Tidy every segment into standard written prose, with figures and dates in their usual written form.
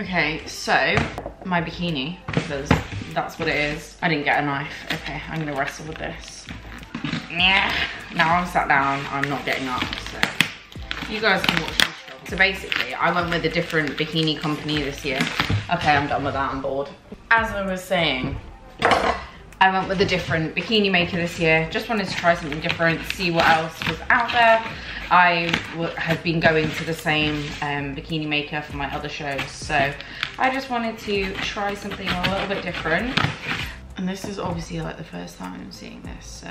Okay, so my bikini, because that's what it is. I didn't get a knife. Okay, I'm gonna wrestle with this. Yeah. Now I'm sat down, I'm not getting up, so you guys can watch me struggle. So basically, I went with a different bikini company this year. Okay, I'm done with that, I'm bored. As I was saying, I went with a different bikini maker this year. Just wanted to try something different, see what else was out there. I have been going to the same bikini maker for my other shows, so I just wanted to try something a little bit different. And this is obviously like the first time I'm seeing this, so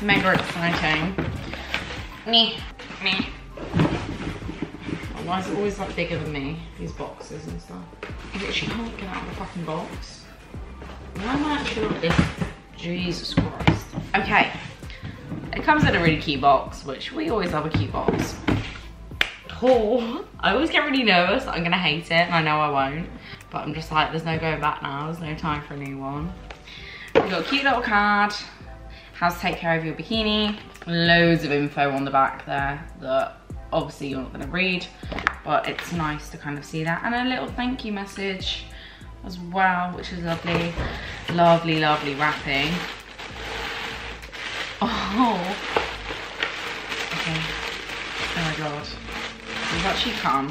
mega exciting. Me. Why is it always like bigger than me? These boxes and stuff. I literally can't get out of the fucking box. Why am I actually like this? Jesus Christ. Okay. It comes in a really cute box, which we always have a cute box. Oh, I always get really nervous that I'm gonna hate it, and I know I won't. But I'm just like, there's no going back now. There's no time for a new one. We've got a cute little card. How to take care of your bikini. Loads of info on the back there that obviously you're not gonna read, but it's nice to kind of see that. And a little thank you message as well, which is lovely. Lovely, lovely wrapping. Oh. Okay. Oh my god. We've actually come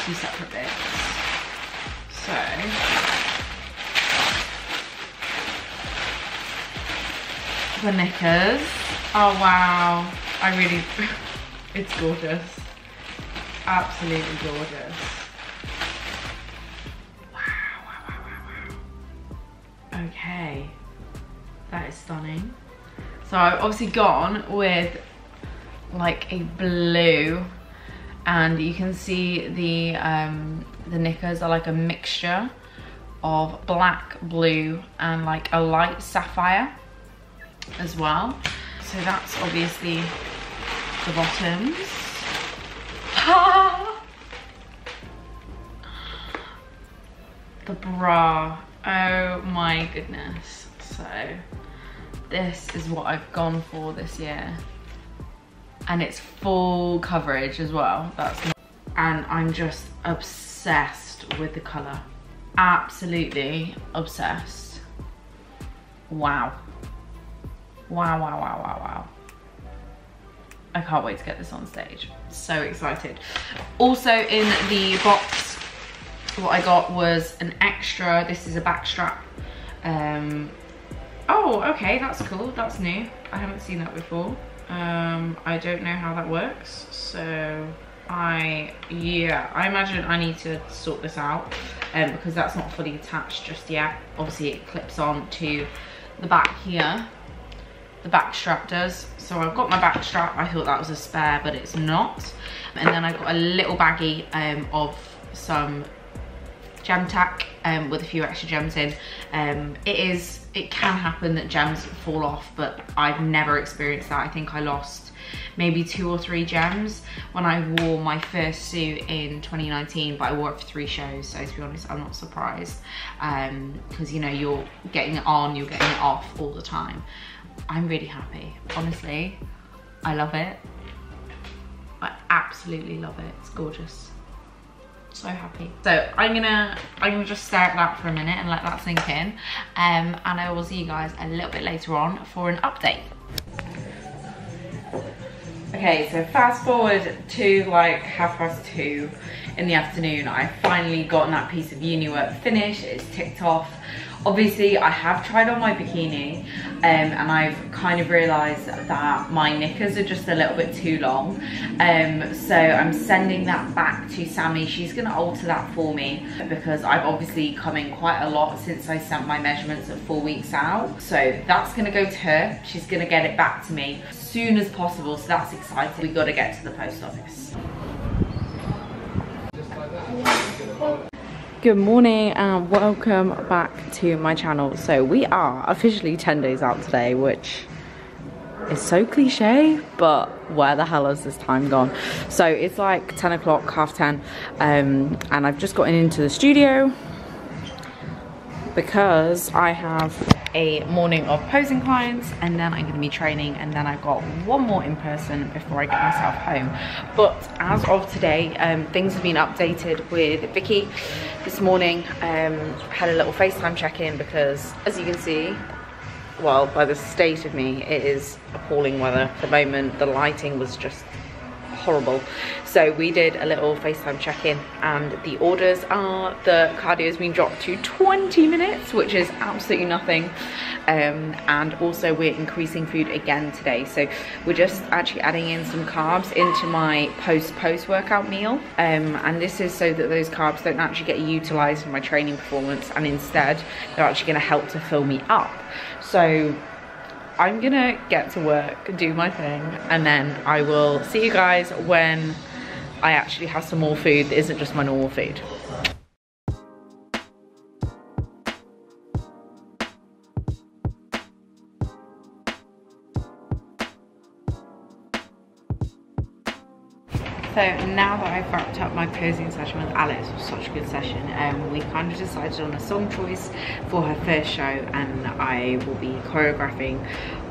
two separate bits. So, the knickers. Oh wow. I really, it's gorgeous. Absolutely gorgeous. Wow. Okay. That is stunning. So I've obviously gone with like a blue, and you can see the knickers are like a mixture of black, blue, and like a light sapphire as well. So that's obviously the bottoms. The bra, oh my goodness. So this is what I've gone for this year, and it's full coverage as well. And I'm just obsessed with the color. Absolutely obsessed. Wow. Wow. I can't wait to get this on stage. So excited. Also in the box, what I got was an extra, this is a back strap. Oh, okay, that's cool, that's new. I haven't seen that before. I don't know how that works, so yeah, I imagine I need to sort this out because that's not fully attached just yet. Obviously it clips on to the back here. The back strap does. So I've got my back strap. I thought that was a spare, but it's not. And then I've got a little baggie of some gem tack with a few extra gems in. It can happen that gems fall off, but I've never experienced that. I think I lost maybe 2 or 3 gems when I wore my first suit in 2019, but I wore it for 3 shows, so to be honest, I'm not surprised. Because you know, you're getting it on, you're getting it off all the time. I'm really happy, honestly. I love it. I absolutely love it. It's gorgeous. So happy. So I'm gonna just stare at that for a minute and let that sink in. And I will see you guys a little bit later on for an update. Okay, so fast forward to like 2:30 in the afternoon. I've finally gotten that piece of uni work finished. It's ticked off. Obviously, I have tried on my bikini and I've kind of realised that my knickers are just a little bit too long. So I'm sending that back to Sammy. She's going to alter that for me because I've obviously come in quite a lot since I sent my measurements at 4 weeks out. So that's going to go to her. She's going to get it back to me as soon as possible. So that's exciting. We've got to get to the post office. Good morning and welcome back to my channel. So we are officially 10 days out today, which is so cliche, but where the hell has this time gone? So it's like 10 o'clock, 10:30, and I've just gotten into the studio because I have a morning of posing clients, and then I'm going to be training, and then I've got one more in person before I get myself home. But as of today, things have been updated with Vicky this morning. Had a little FaceTime check-in because, as you can see, well, by the state of me, it is appalling weather at the moment. The lighting was just horrible. So we did a little FaceTime check-in, and the orders are the cardio has been dropped to 20 minutes, which is absolutely nothing. And also we're increasing food again today. So we're just actually adding in some carbs into my post-workout meal. And this is so that those carbs don't actually get utilized in my training performance, and instead they're actually gonna help to fill me up. So I'm gonna get to work, do my thing, and then I will see you guys when I actually have some more food that isn't just my normal food. So now that I've wrapped up my posing session with Alex, it was such a good session, we kind of decided on a song choice for her first show, and I will be choreographing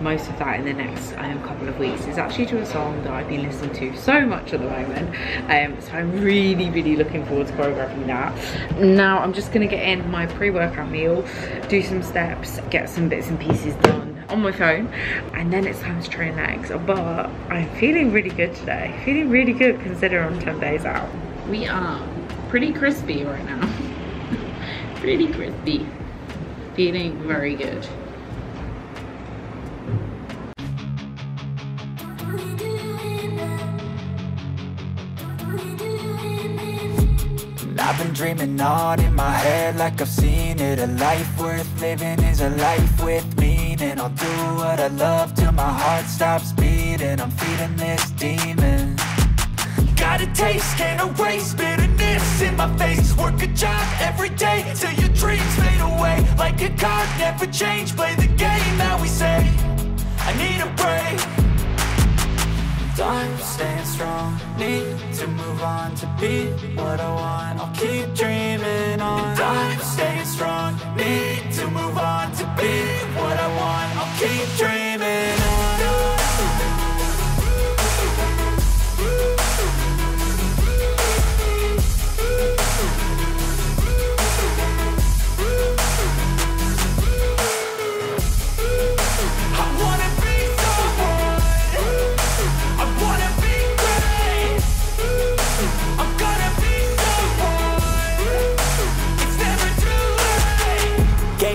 most of that in the next couple of weeks. It's actually to a song that I've been listening to so much at the moment, so I'm really looking forward to choreographing that. Now I'm just gonna get in my pre-workout meal, do some steps, get some bits and pieces done on my phone, and then it's time to train legs. But I'm feeling really good today, feeling really good considering I'm 10 days out. We are pretty crispy right now. Pretty crispy, feeling very good. I've been dreaming on in my head like I've seen it. A life worth living is a life with meaning. I'll do what I love till my heart stops beating. I'm feeding this demon. Got a taste, can't erase bitterness in my face. Work a job every day till your dreams fade away. Like a card, never change, play the game that we say. I need a break. I'm staying strong, need to move on to be what I want. I'll keep dreaming on. I'm staying strong, need to move on to be what I want. I'll keep dreaming on.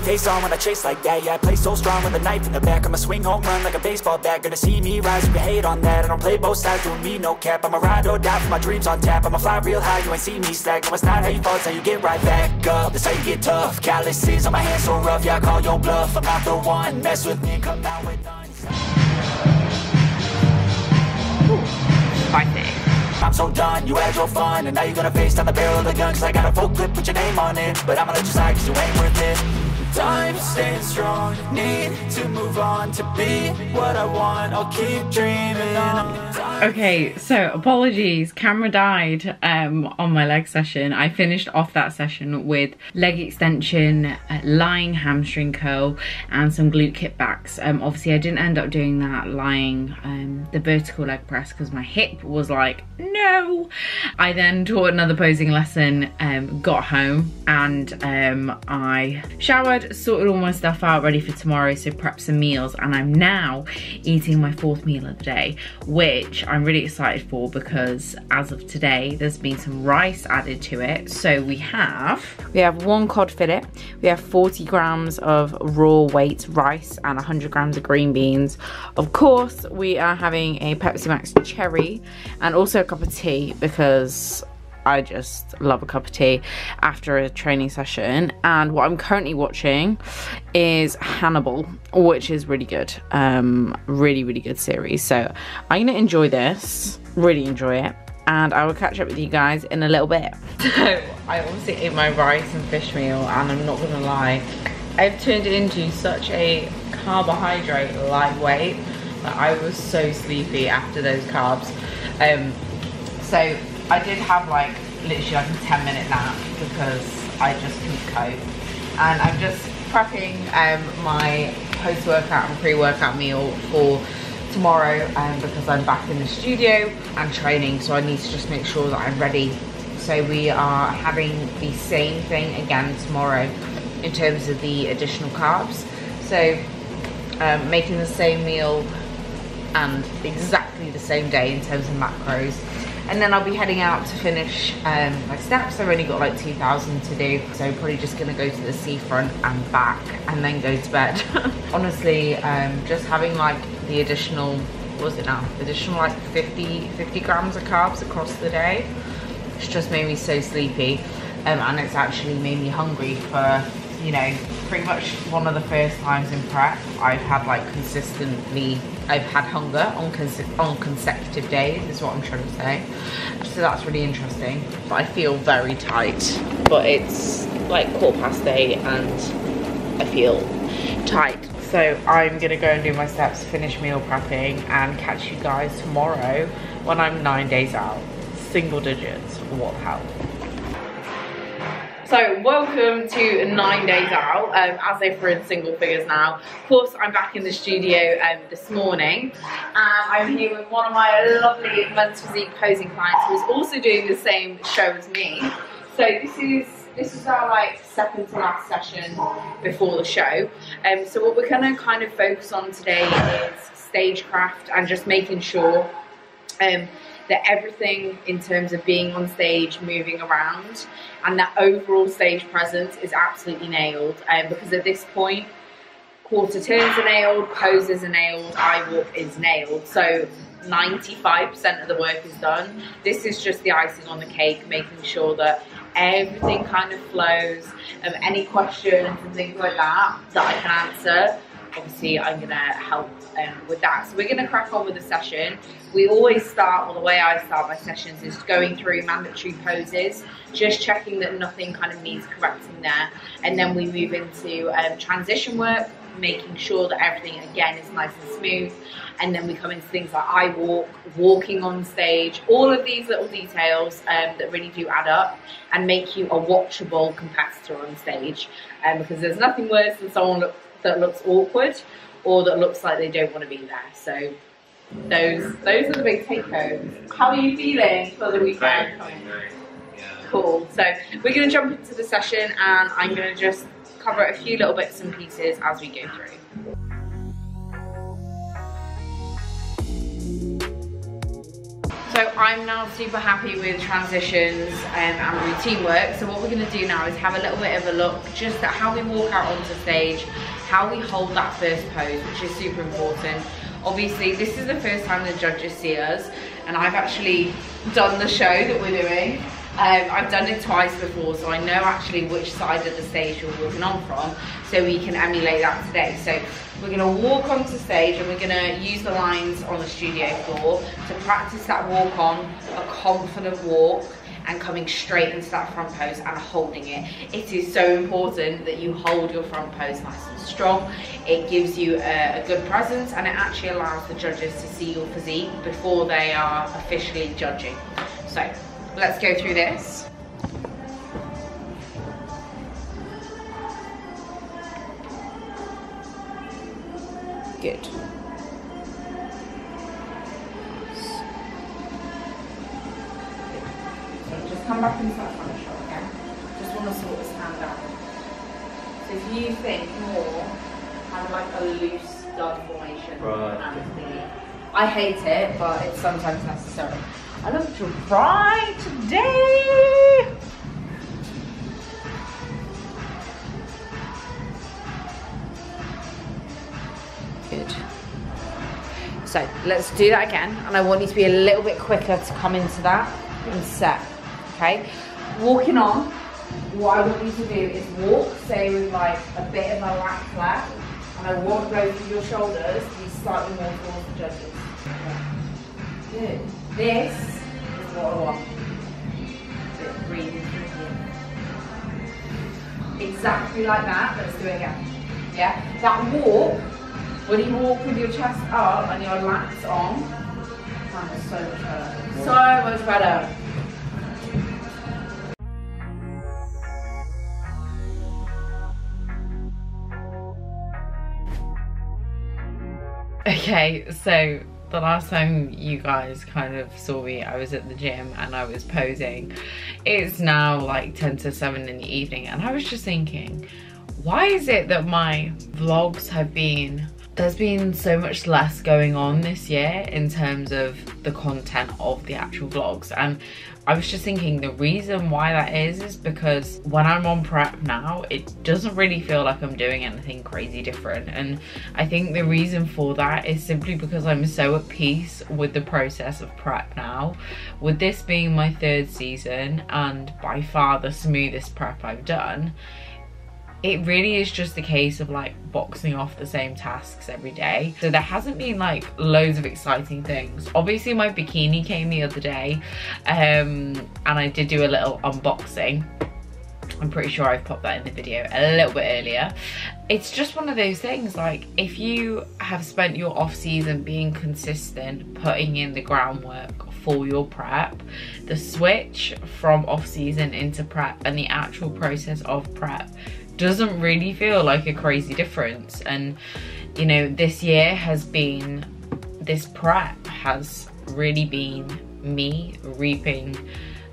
Face on when I chase like that, yeah, I play so strong with a knife in the back. I'ma swing home run like a baseball bat. Gonna see me rise, you can hate on that. I don't play both sides, doing me no cap. I'ma ride or die for my dreams on tap. I'ma fly real high, you ain't see me slack. No, it's not how you fall, it's how you get right back up. That's how you get tough. Calluses on my hands so rough, yeah, I call your bluff. I'm not the one, mess with me, come out with none. I'm so done, you had your fun, and now you're gonna face down the barrel of the gun. Cause I got a full clip with your name on it, but I'ma let you slide cause you ain't worth it. Time staying strong, need to move on to be what I want. I'll keep dreaming on. Okay, so apologies, camera died on my leg session. I finished off that session with leg extension, lying hamstring curl, and some glute kickbacks. Obviously I didn't end up doing that lying, the vertical leg press, because my hip was like, no. I then taught another posing lesson, got home, and I showered, sorted all my stuff out ready for tomorrow, so prepped some meals, and I'm now eating my 4th meal of the day, which I'm really excited for because as of today there's been some rice added to it. So we have 1 cod fillet, we have 40 grams of raw weight rice and 100 grams of green beans. Of course we are having a Pepsi Max cherry and also a cup of tea because I just love a cup of tea after a training session. And what I'm currently watching is Hannibal, which is really good. Really good series. So I'm gonna enjoy this, really enjoy it, and I will catch up with you guys in a little bit. So I obviously ate my rice and fish meal, and I'm not gonna lie, I've turned it into such a carbohydrate lightweight that I was so sleepy after those carbs. So I did have literally a 10-minute nap because I just couldn't cope. And I've just prepping my post-workout and pre-workout meal for tomorrow because I'm back in the studio and training, so I need to just make sure that I'm ready. So we are having the same thing again tomorrow in terms of the additional carbs. So making the same meal and exactly the same day in terms of macros. And then I'll be heading out to finish my steps. I've only got like 2,000 to do, so I'm probably just gonna go to the seafront and back and then go to bed. Honestly, just having like the additional, what was it now? Additional like 50 grams of carbs across the day. It's just made me so sleepy. And it's actually made me hungry for, you know, pretty much one of the first times in prep I've had like I've had hunger on consecutive days is what I'm trying to say. So that's really interesting. But I feel very tight. But it's like 8:15 and I feel tight. So I'm gonna go and do my steps, finish meal prepping, and catch you guys tomorrow when I'm 9 days out. Single digits, what the hell. So welcome to 9 days out, as if we're in single figures now. Of course, I'm back in the studio this morning, and I'm here with one of my lovely men's physique posing clients who's also doing the same show as me. So this is our like second to last session before the show. So what we're gonna kind of focus on today is stagecraft and just making sure that everything in terms of being on stage, moving around, and that overall stage presence is absolutely nailed. Because at this point, quarter turns are nailed, poses are nailed, eye walk is nailed. So 95% of the work is done. This is just the icing on the cake, making sure that everything kind of flows. Any questions and things like that I can answer, obviously I'm gonna help with that. So we're gonna crack on with the session. We always start, well, the way I start my sessions is going through mandatory poses, just checking that nothing kind of needs correcting there. And then we move into transition work, making sure that everything again is nice and smooth. And then we come into things like eye walk, walking on stage, all of these little details that really do add up and make you a watchable competitor on stage. Because there's nothing worse than someone that looks awkward or that looks like they don't want to be there. So those are the big take homes. How are you feeling for the weekend? Cool. So we're going to jump into the session, and I'm going to just cover a few little bits and pieces as we go through. So I'm now super happy with transitions and routine work. So what we're going to do now is have a little bit of a look just at how we walk out onto stage, how we hold that first pose, which is super important. Obviously, this is the first time the judges see us, and I've actually done the show that we're doing. I've done it twice before, so I know actually which side of the stage you're walking on from, so we can emulate that today. So we're gonna walk onto stage, and we're gonna use the lines on the studio floor to practice that walk on, a confident walk, and coming straight into that front pose and holding it. It is so important that you hold your front pose nice and strong. It gives you a good presence, and it actually allows the judges to see your physique before they are officially judging. So let's go through this. Good. Just come back into that front shot again. Just want to sort this hand out. So if you think more kind of like a loose gun formation, right. I hate it, but it's sometimes necessary. I look dry today. Good. So let's do that again, and I want you to be a little bit quicker to come into that and set. Okay, walking on, what I want you to do is walk, say with like a bit of a lat flap, and I want both of your shoulders to be slightly more towards the judges. Okay. Good. This is what I want. Good. Breathing through here. Exactly like that. Let's do it again. Yeah. That walk, when you walk with your chest up and your lats on, that is so much better. So much better. Okay, so the last time you guys kind of saw me, I was at the gym and I was posing. It's now like 10 to 7 in the evening, and I was just thinking, why is it that my vlogs have been, there's been so much less going on this year in terms of the content of the actual vlogs? And I was just thinking the reason why that is because when I'm on prep now, it doesn't really feel like I'm doing anything crazy different. And I think the reason for that is simply because I'm so at peace with the process of prep now. With this being my 3rd season and by far the smoothest prep I've done, it really is just a case of like boxing off the same tasks every day. So there hasn't been like loads of exciting things. Obviously my bikini came the other day, and I did do a little unboxing. I'm pretty sure I've popped that in the video a little bit earlier. It's just one of those things, like if you have spent your off season being consistent, putting in the groundwork for your prep, the switch from off season into prep and the actual process of prep doesn't really feel like a crazy difference. And you know, this year has been, this prep has really been me reaping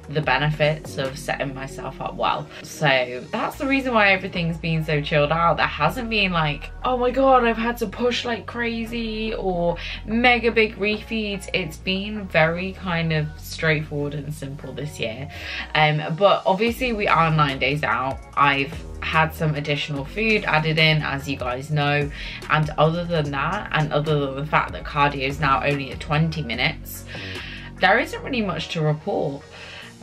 the benefits of setting myself up well. So that's the reason why everything's been so chilled out. There hasn't been like, oh my god, I've had to push like crazy or mega big refeeds. It's been very kind of straightforward and simple this year. But obviously we are 9 days out. I've had some additional food added in, as you guys know, and other than that, and other than the fact that cardio is now only at 20 minutes, there isn't really much to report.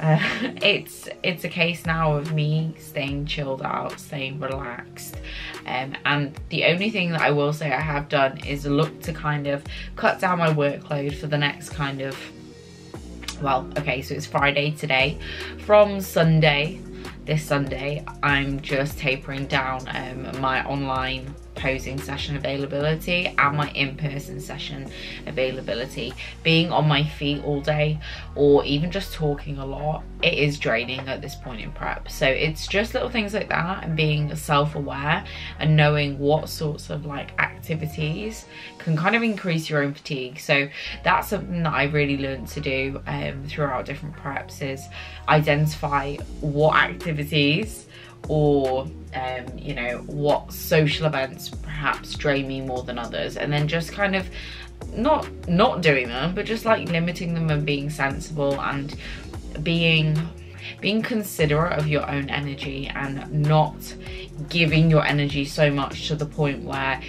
It's a case now of me staying chilled out, staying relaxed, and the only thing that I will say I have done is look to kind of cut down my workload for the next kind of, well, okay, so it's Friday today. From Sunday, this Sunday, I'm just tapering down my online posing session availability and my in-person session availability. Being on my feet all day or even just talking a lot, it is draining at this point in prep. So it's just little things like that, and being self-aware and knowing what sorts of like activities can kind of increase your own fatigue. So that's something that I've really learned to do throughout different preps, is identify what activities or you know, what social events perhaps drain me more than others, and then just kind of not doing them, but just like limiting them and being sensible and being considerate of your own energy and not giving your energy so much to the point where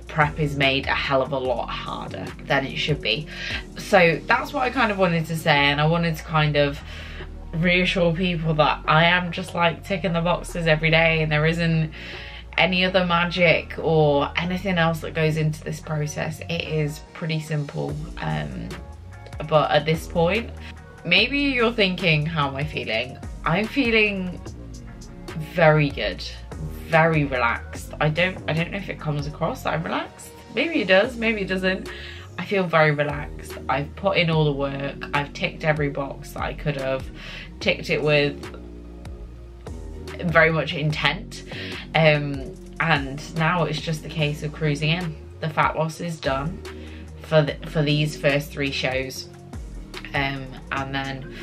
prep is made a hell of a lot harder than it should be. So that's what I kind of wanted to say, and I wanted to kind of reassure people that I am just like ticking the boxes every day, and there isn't any other magic or anything else that goes into this process. It is pretty simple, but at this point, maybe you're thinking, how am I feeling? I'm feeling very good, very relaxed. I don't know if it comes across that I'm relaxed. Maybe it does, maybe it doesn't. I feel very relaxed. I've put in all the work. I've ticked every box that I could have. Ticked it with very much intent. And now it's just a case of cruising in. The fat loss is done for these first 3 shows. And then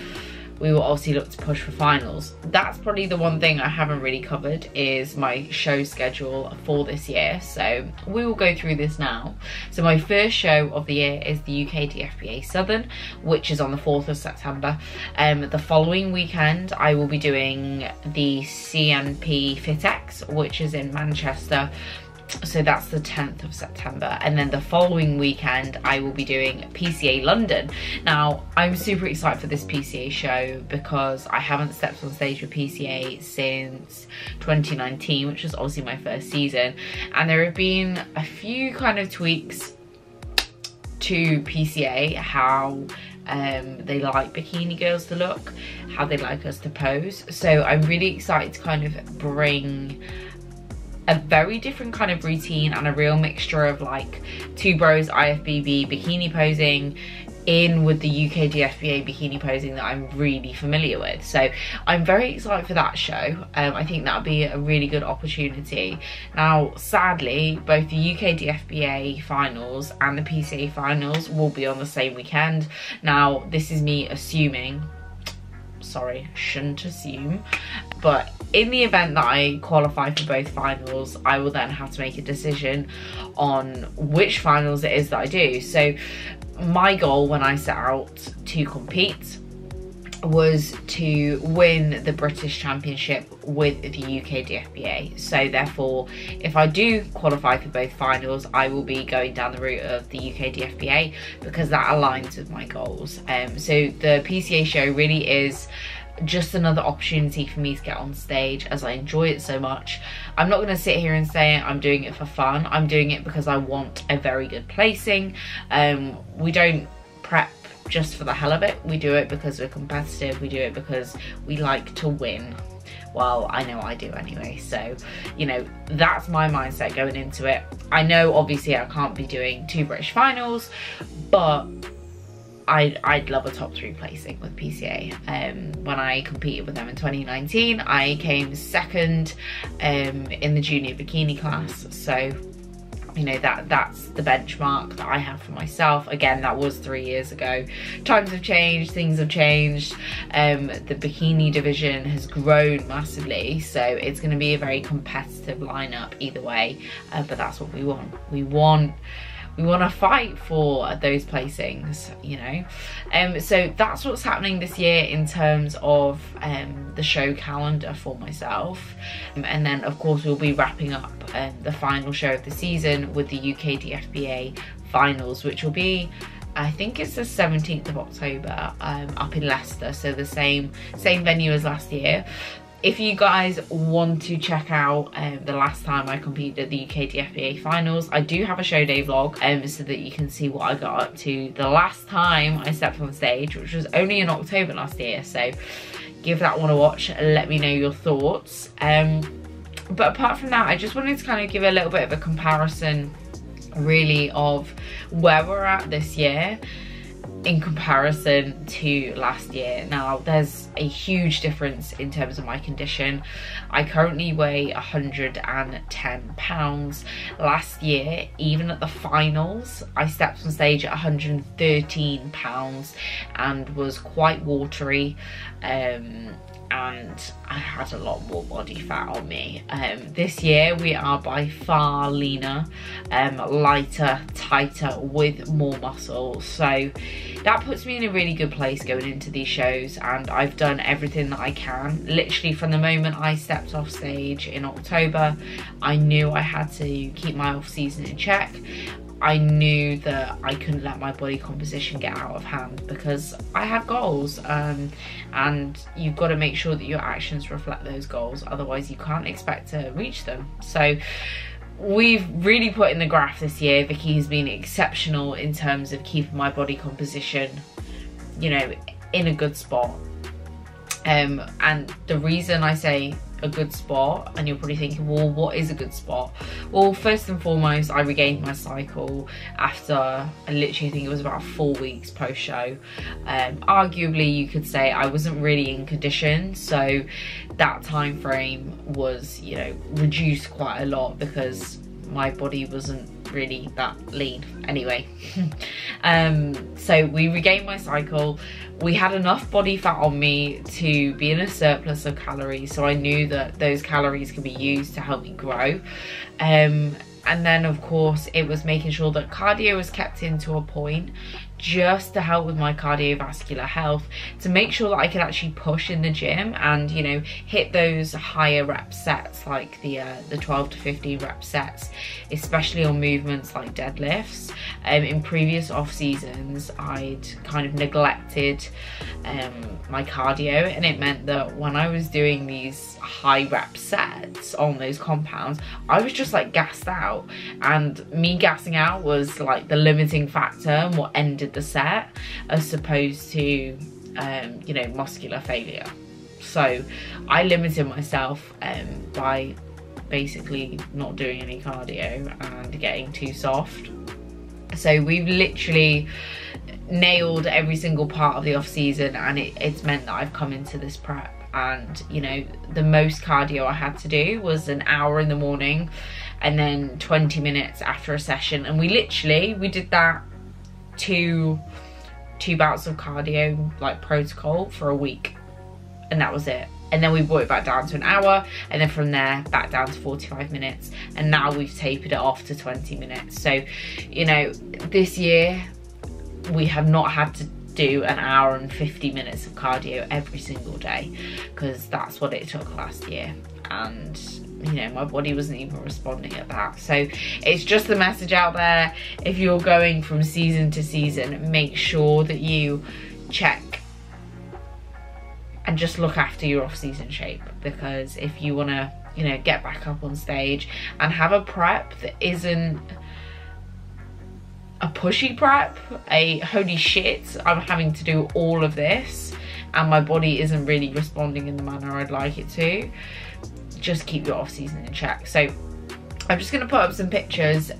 we will obviously look to push for finals. That's probably the one thing I haven't really covered, is my show schedule for this year. So we will go through this now. So my first show of the year is the UKDFBA Southern, which is on the 4th of September. The following weekend, I will be doing the CNP FitX, which is in Manchester. So that's the 10th of September, and then the following weekend I will be doing PCA London. Now I'm super excited for this PCA show because I haven't stepped on stage with PCA since 2019, which was obviously my first season, and there have been a few kind of tweaks to PCA, how they like bikini girls to look, how they like us to pose. So I'm really excited to kind of bring a very different kind of routine and a real mixture of like 2 bros IFBB bikini posing in with the UKDFBA bikini posing that I'm really familiar with. So I'm very excited for that show. I think that'll be a really good opportunity. Now, sadly, both the UKDFBA finals and the PCA finals will be on the same weekend. Now, this is me assuming, sorry, shouldn't assume, but in the event that I qualify for both finals, I will then have to make a decision on which finals it is that I do. So my goal when I set out to compete was to win the British Championship with the UKDFBA. So therefore, if I do qualify for both finals, I will be going down the route of the UKDFBA because that aligns with my goals. So the PCA show really is just another opportunity for me to get on stage, as I enjoy it so much. I'm not going to sit here and say I'm doing it for fun. I'm doing it because I want a very good placing. We don't prep just for the hell of it. We do it because we're competitive. We do it because we like to win. Well, I know I do anyway. So, you know, that's my mindset going into it. I know obviously I can't be doing 2 British finals, but I'd love a top 3 placing with PCA. When I competed with them in 2019, I came 2nd in the junior bikini class. So, you know, that's the benchmark that I have for myself. Again, that was 3 years ago. Times have changed, things have changed. The bikini division has grown massively, so it's going to be a very competitive lineup either way. But that's what we want. We want to fight for those placings, you know. So that's what's happening this year in terms of the show calendar for myself. And then of course we'll be wrapping up the final show of the season with the UKDFBA finals, which will be, I think it's the 17th of October, up in Leicester, so the same venue as last year. If you guys want to check out the last time I competed at the UKDFBA finals, I do have a show day vlog so that you can see what I got up to the last time I stepped on stage, which was only in October last year. So give that one a watch and let me know your thoughts. But apart from that, I just wanted to kind of give a little bit of a comparison really of where we're at this year in comparison to last year. Now, there's a huge difference in terms of my condition. I currently weigh 110 pounds. Last year, even at the finals, I stepped on stage at 113 pounds and was quite watery. And I had a lot more body fat on me. This year we are by far leaner, lighter, tighter, with more muscle. So that puts me in a really good place going into these shows, and I've done everything that I can. Literally from the moment I stepped off stage in October, I knew I had to keep my off season in check. I knew that I couldn't let my body composition get out of hand because I have goals, and you've got to make sure that your actions reflect those goals, otherwise you can't expect to reach them. So we've really put in the graph this year. Vicky's been exceptional in terms of keeping my body composition, you know, in a good spot. And the reason I say a good spot, and you're probably thinking, well, what is a good spot? Well, first and foremost, I regained my cycle after, I literally think it was about 4 weeks post show. Arguably you could say I wasn't really in condition, so that time frame was, you know, reduced quite a lot because my body wasn't really that lean anyway. So we regained my cycle. We had enough body fat on me to be in a surplus of calories, so I knew that those calories could be used to help me grow. And then of course it was making sure that cardio was kept in to a point, just to help with my cardiovascular health, to make sure that I could actually push in the gym and, you know, hit those higher rep sets, like the 12 to 15 rep sets, especially on movements like deadlifts. In previous off seasons, I'd kind of neglected my cardio, and it meant that when I was doing these high rep sets on those compounds, I was just like gassed out, and me gassing out was like the limiting factor and what ended the set, as opposed to you know, muscular failure. So I limited myself by basically not doing any cardio and getting too soft. So we've literally nailed every single part of the off season, and it's meant that I've come into this prep, and you know, the most cardio I had to do was an hour in the morning and then 20 minutes after a session, and we did that two bouts of cardio like protocol for a week, and that was it. And then we brought it back down to an hour, and then from there back down to 45 minutes, and now we've tapered it off to 20 minutes. So, you know, this year we have not had to do an hour and 50 minutes of cardio every single day, because that's what it took last year, and you know, my body wasn't even responding at that. So it's just the message out there: if you're going from season to season, make sure that you check and just look after your off-season shape, because if you want to, you know, get back up on stage and have a prep that isn't a pushy prep, a holy shit, I'm having to do all of this and my body isn't really responding in the manner I'd like it to, just keep your off-season in check. So I'm just going to put up some pictures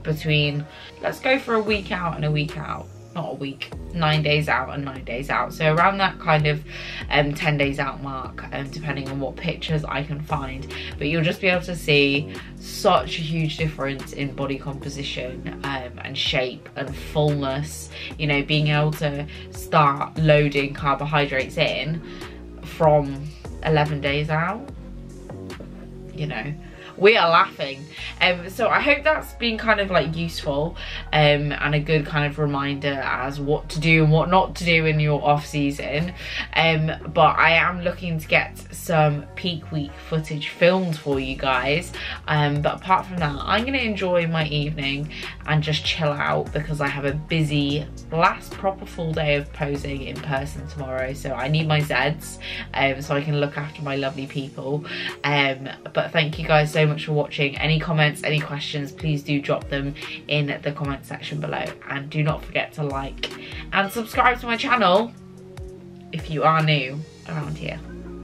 between, let's go for a week out and a week out. Not a week, 9 days out and 9 days out. So around that kind of 10 days out mark, depending on what pictures I can find. But you'll just be able to see such a huge difference in body composition and shape and fullness. You know, being able to start loading carbohydrates in from 11 days out, you know. We are laughing. So I hope that's been kind of like useful and a good kind of reminder as what to do and what not to do in your off season. But I am looking to get some peak week footage filmed for you guys. But apart from that, I'm going to enjoy my evening and just chill out, because I have a busy last proper full day of posing in person tomorrow. So I need my Zeds so I can look after my lovely people. But thank you guys so much for watching. Any comments, any questions, please do drop them in the comment section below, and do not forget to like and subscribe to my channel if you are new around here.